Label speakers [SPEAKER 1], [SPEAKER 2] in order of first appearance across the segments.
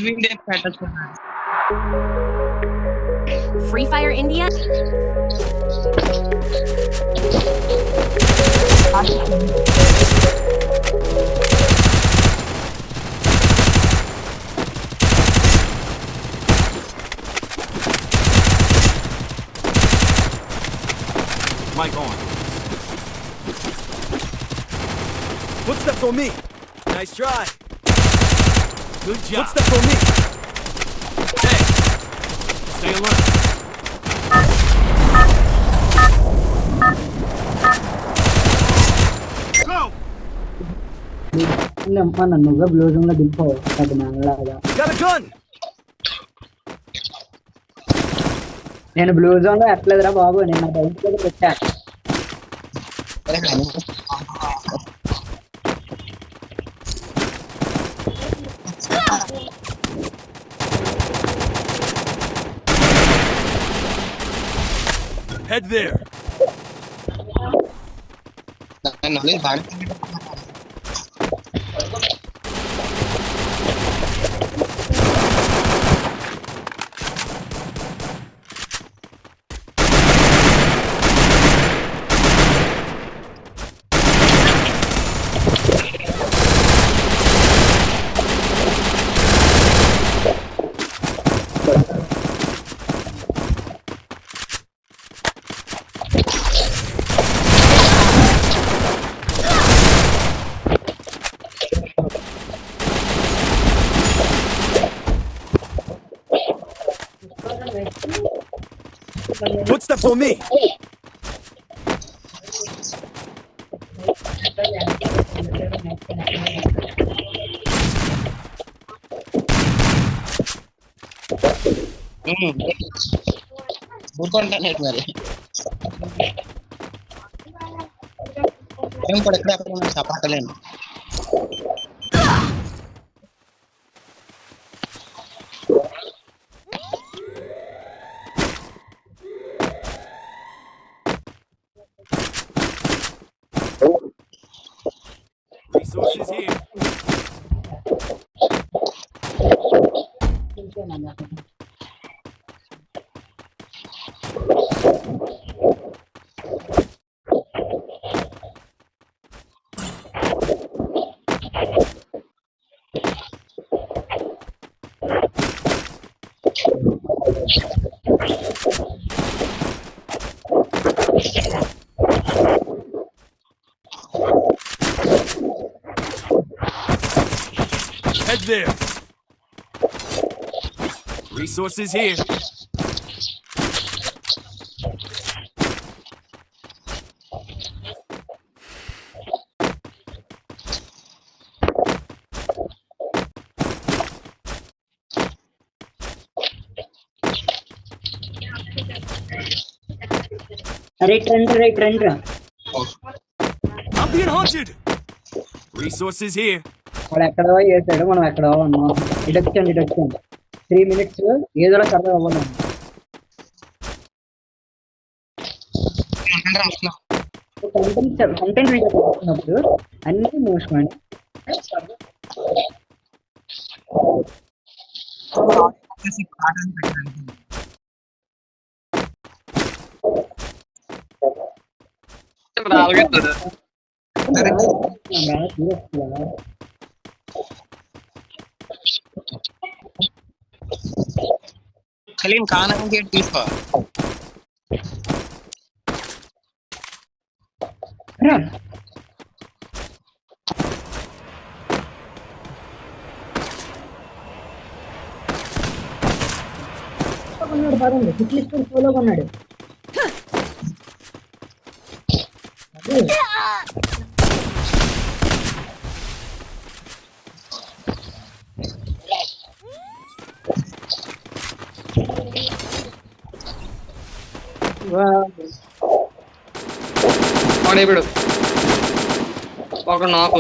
[SPEAKER 1] Video పెట్టచ్చు.
[SPEAKER 2] Free Fire India?
[SPEAKER 3] Mic on. Footsteps on me. Nice try. Good job. Footsteps on me. Hey, stay alert. Go.
[SPEAKER 4] నువ్వే blue zone లో దింపవు అది నాలాగా.
[SPEAKER 3] Got a gun.
[SPEAKER 4] నేను blue zone లో ఎట్లేదురా బాబు, నేను నా బయట దగ్గర పెట్టా.
[SPEAKER 3] Head there. Footsteps on me.
[SPEAKER 1] ఊరుకుంటాను మరి ఏం కూడా ఎక్కడ చపాతలేను.
[SPEAKER 3] Resources here. Head there. Resources here.
[SPEAKER 4] Right రా.
[SPEAKER 3] I'm being hunted. Resources here.
[SPEAKER 4] వాడు ఎక్కడో వేసాడు, మనం ఎక్కడో ఉన్నాం. ఇడొచ్చాను 3 minutes ఏదో సరదా అవ్వను. కంటెంట్ వీడియో చేస్తున్నప్పుడు అన్ని మూసుకోండి.
[SPEAKER 1] సలీం కానం గేట్ తీసుకో.
[SPEAKER 4] పదండి, హిట్ ఫోలో కొన్నాడు.
[SPEAKER 5] వాడేప్పుడు ఒక నాకు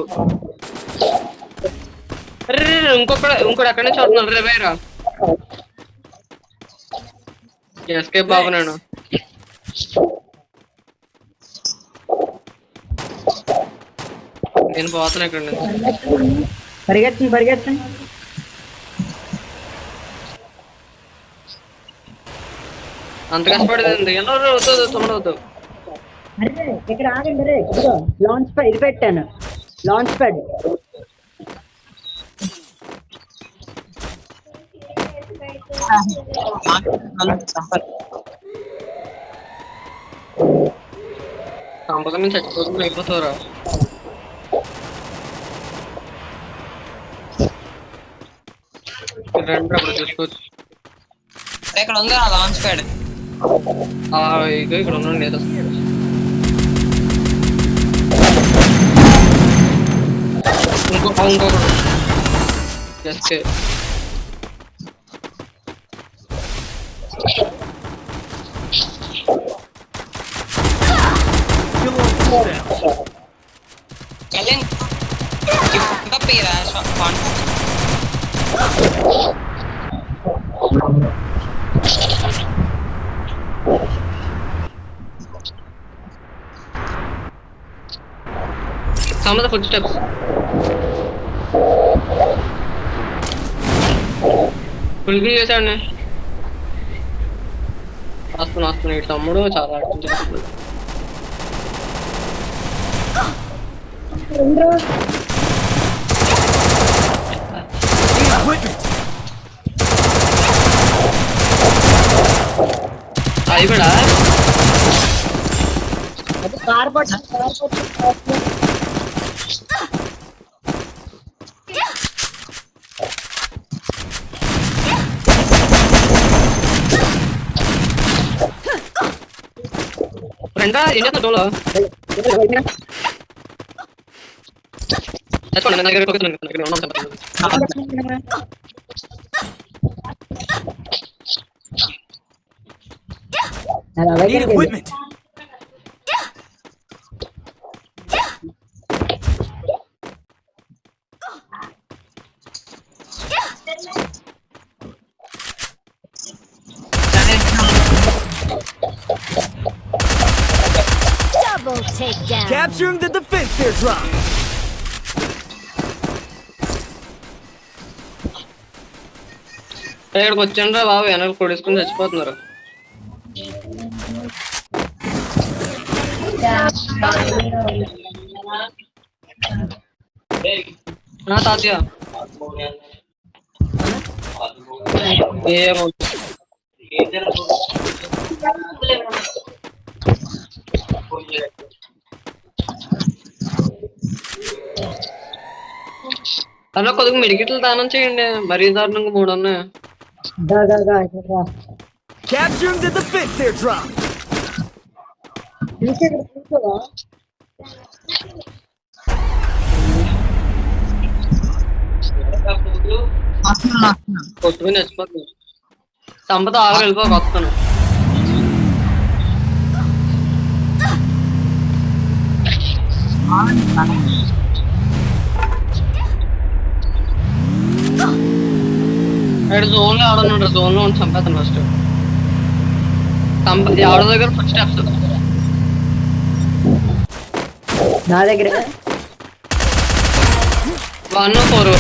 [SPEAKER 5] ఇంకోటి అక్కడి నుంచి వస్తున్నాడు రే వేరా ఎస్కేప్ బాబు నేను పోతున్నా ఇక్కడ నుంచి
[SPEAKER 4] పరిగెత్తండి
[SPEAKER 5] అంత కష్టపడేది ఎలా అవుతుంది తొమ్మిది అవుతావు.
[SPEAKER 4] అరే ఇక్కడ ఆగండి రే, ఇదిగో లాంచ్ ప్యాడ్ ఇది పెట్టాను, లాంచ్ ప్యాడ్.
[SPEAKER 5] సంపద నుంచి చచ్చిపోతుంది అయిపోతారా. రెండు అప్పుడు చూసుకోవచ్చు.
[SPEAKER 1] ఇక్కడ ఉంది ఆ లాంచ్ ప్యాడ్.
[SPEAKER 5] ఇక ఇక్కడ ఉన్నాను లేదా ఇంకొకటి just
[SPEAKER 1] Kalian kita pira shot
[SPEAKER 5] some of the footsteps. Full కి చేశాడు. వస్తున్నా ఇటు తమ్ముడు చాలా ఆడుతుంది. అది కూడా
[SPEAKER 4] కార్ పట్టు
[SPEAKER 5] రెండా ఏం చేస్తున్నా చచ్చిపోండి. నా దగ్గర
[SPEAKER 3] Need equipment.
[SPEAKER 2] Double takedown.
[SPEAKER 3] Capturing the defense airdrop.
[SPEAKER 5] ఇక్కడికి వచ్చాండ్రా బాబు, వెనక పొడేసుకుని చచ్చిపోతున్నారు. తాతయ్య ఏమో అలా కొద్దిగా మెడికెట్లు దానం చేయండి. మరీ దారుణంగా 3 ఉన్నాయి.
[SPEAKER 3] Capturing the defense airdrop.
[SPEAKER 5] కొట్టుకుని చచ్చిపోతుంది. సంపద ఆరు వెళ్ళిపోక వస్తాను. ఇక్కడ జోన్ లో ఆడున్నాడు. జోన్ లో ఉండి చంపేస్తాను ఫస్ట్. ఆవిడ దగ్గర ఫస్ట్ స్టెప్స్
[SPEAKER 4] నా దగ్గర
[SPEAKER 5] 1 4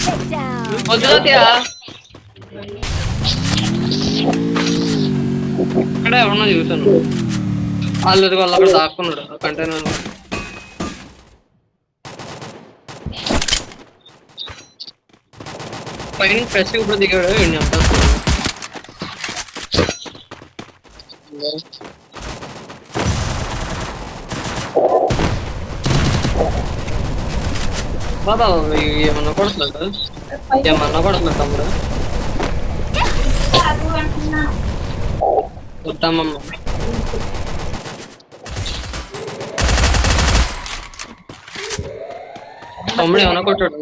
[SPEAKER 2] Takedown.
[SPEAKER 5] వద్దులతయా. ఇక్కడ ఎవరన్నా చూసాను. వాళ్ళు అక్కడ దాక్కున్నాడు కంటైనర్. పైన ప్రెస్ ఇప్పుడు దిగాడు. బాబా ఏమన్నా పడుతున్నాడు, ఏమన్నా పడుతున్నాడు తమ్ముడు. వద్దామమ్మ తమ్ముడు ఏమన్నా కొట్టాడు.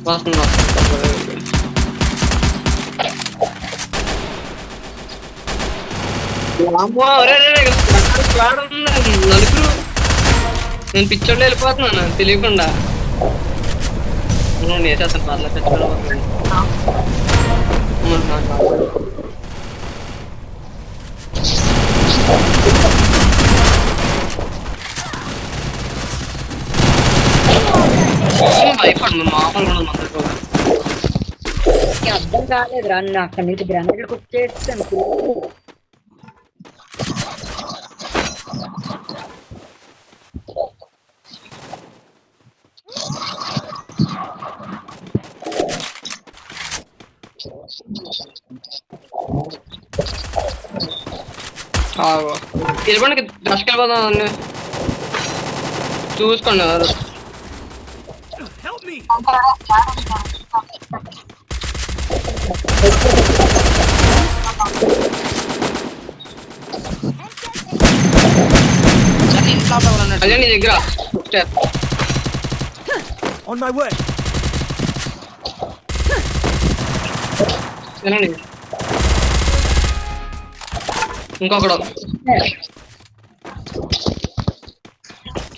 [SPEAKER 5] వస్తుంది నలుగురు. నేను పిచ్చోళ్ళు వెళ్ళిపోతున్నాను తెలియకుండా. నేను వేసేస్తాను పర్లేదు చచ్చిపోయిపోతున్నాను. భయపడు మామూలు కూడా మందరు
[SPEAKER 4] అర్థం కాలేదు రా నేను అక్కడి నుంచి గ్రానైట్లు కుక్ చేస్తాను
[SPEAKER 5] వెళ్ళిపోండి దశకెళ్ళిపోదాం అన్ని చూసుకోండి
[SPEAKER 3] Help me!
[SPEAKER 1] సరే ఇంట్లో ఉన్నాడు
[SPEAKER 5] అదే నీ దగ్గర
[SPEAKER 3] On my way.
[SPEAKER 5] వినండి ఇంకొకడు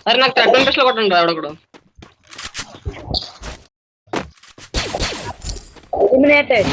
[SPEAKER 5] అరే నాకు థర్డ్ మెంబర్స్ లో కొట్టండి రా ఎవడొకడు
[SPEAKER 4] ఎలిమినేటెడ్